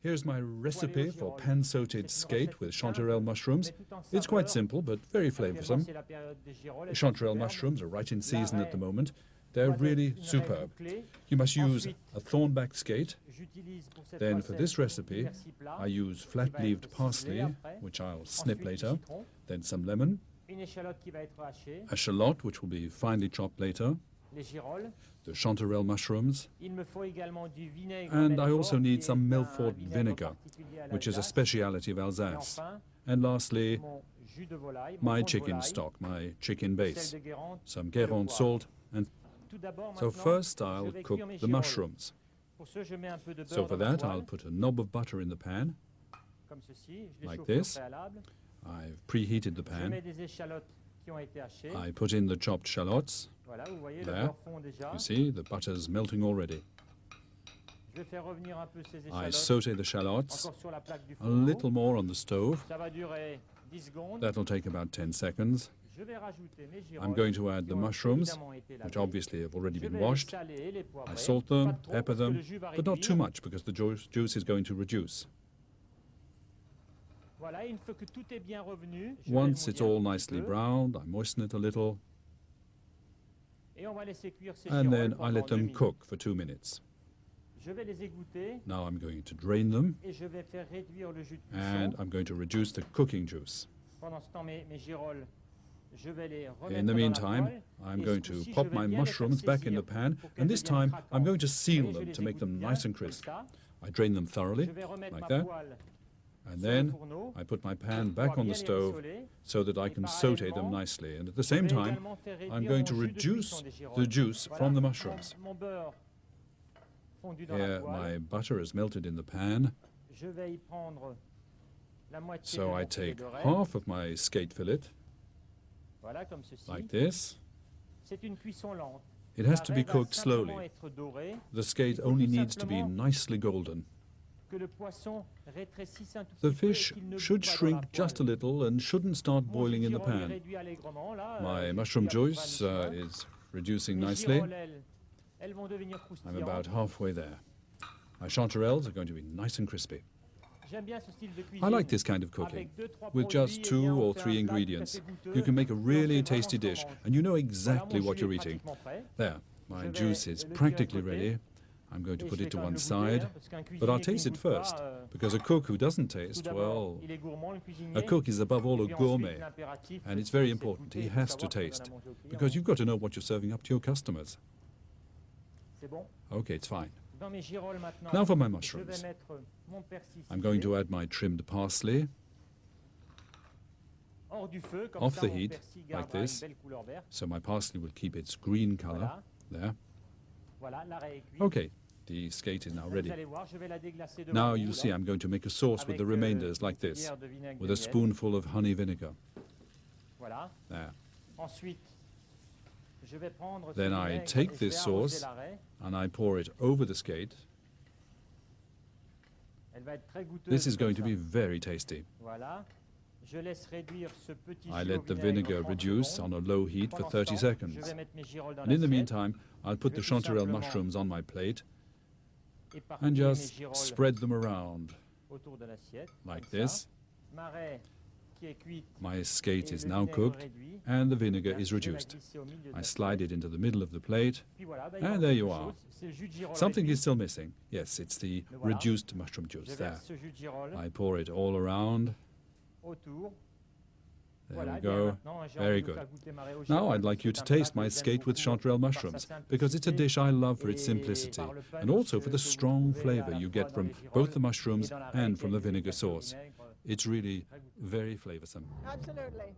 Here's my recipe for pan-sautéed skate with chanterelle mushrooms. It's quite simple, but very flavoursome. Chanterelle mushrooms are right in season at the moment. They're really superb. You must use a thorn-backed skate. Then for this recipe, I use flat-leaved parsley, which I'll snip later, then some lemon, a shallot, which will be finely chopped later, the chanterelle mushrooms, and I also need some Milford vinegar, which is a speciality of Alsace. And lastly, my chicken stock, my chicken base, some Guérande salt, and so first I'll cook the mushrooms. So for that I'll put a knob of butter in the pan, like this. I've preheated the pan. I put in the chopped shallots. There, you see, the butter's melting already. I sauté the shallots, a little more on the stove. That'll take about 10 seconds. I'm going to add the mushrooms, which obviously have already been washed. I salt them, pepper them, but not too much because the juice is going to reduce. Once it's all nicely browned, I moisten it a little, and then I let them cook for 2 minutes. Now I'm going to drain them, and I'm going to reduce the cooking juice. In the meantime, I'm going to pop my mushrooms back in the pan, and this time I'm going to seal them to make them nice and crisp. I drain them thoroughly, like that, and then I put my pan back on the stove so that I can sauté them nicely. And at the same time, I'm going to reduce the juice from the mushrooms. Here, my butter is melted in the pan. So I take half of my skate fillet, like this. It has to be cooked slowly. The skate only needs to be nicely golden. The fish should shrink just a little and shouldn't start boiling in the pan. My mushroom juice is reducing nicely. I'm about halfway there. My chanterelles are going to be nice and crispy. I like this kind of cooking. With just 2 or 3 ingredients, you can make a really tasty dish, and you know exactly what you're eating. There, my juice is practically ready. I'm going to put it to one side, but I'll taste it first, because a cook who doesn't taste, well, a cook is above all a gourmet, and it's very important. He has to taste, because you've got to know what you're serving up to your customers. Okay, it's fine. Now for my mushrooms. I'm going to add my trimmed parsley, off the heat, like this, so my parsley will keep its green color. There. Okay, the skate is now ready. Now you'll see I'm going to make a sauce with the remainders, like this, with a spoonful of honey vinegar. There. Then I take this sauce and I pour it over the skate. This is going to be very tasty. I let the vinegar reduce on a low heat for 30 seconds. And in the meantime, I'll put the chanterelle mushrooms on my plate and just spread them around, like this. My skate is now cooked and the vinegar is reduced. I slide it into the middle of the plate, and there you are. Something is still missing. Yes, it's the reduced mushroom juice. There. I pour it all around. There we go. Very good. Now I'd like you to taste my skate with chanterelle mushrooms, because it's a dish I love for its simplicity, and also for the strong flavor you get from both the mushrooms and from the vinegar sauce. It's really very flavorsome. Absolutely.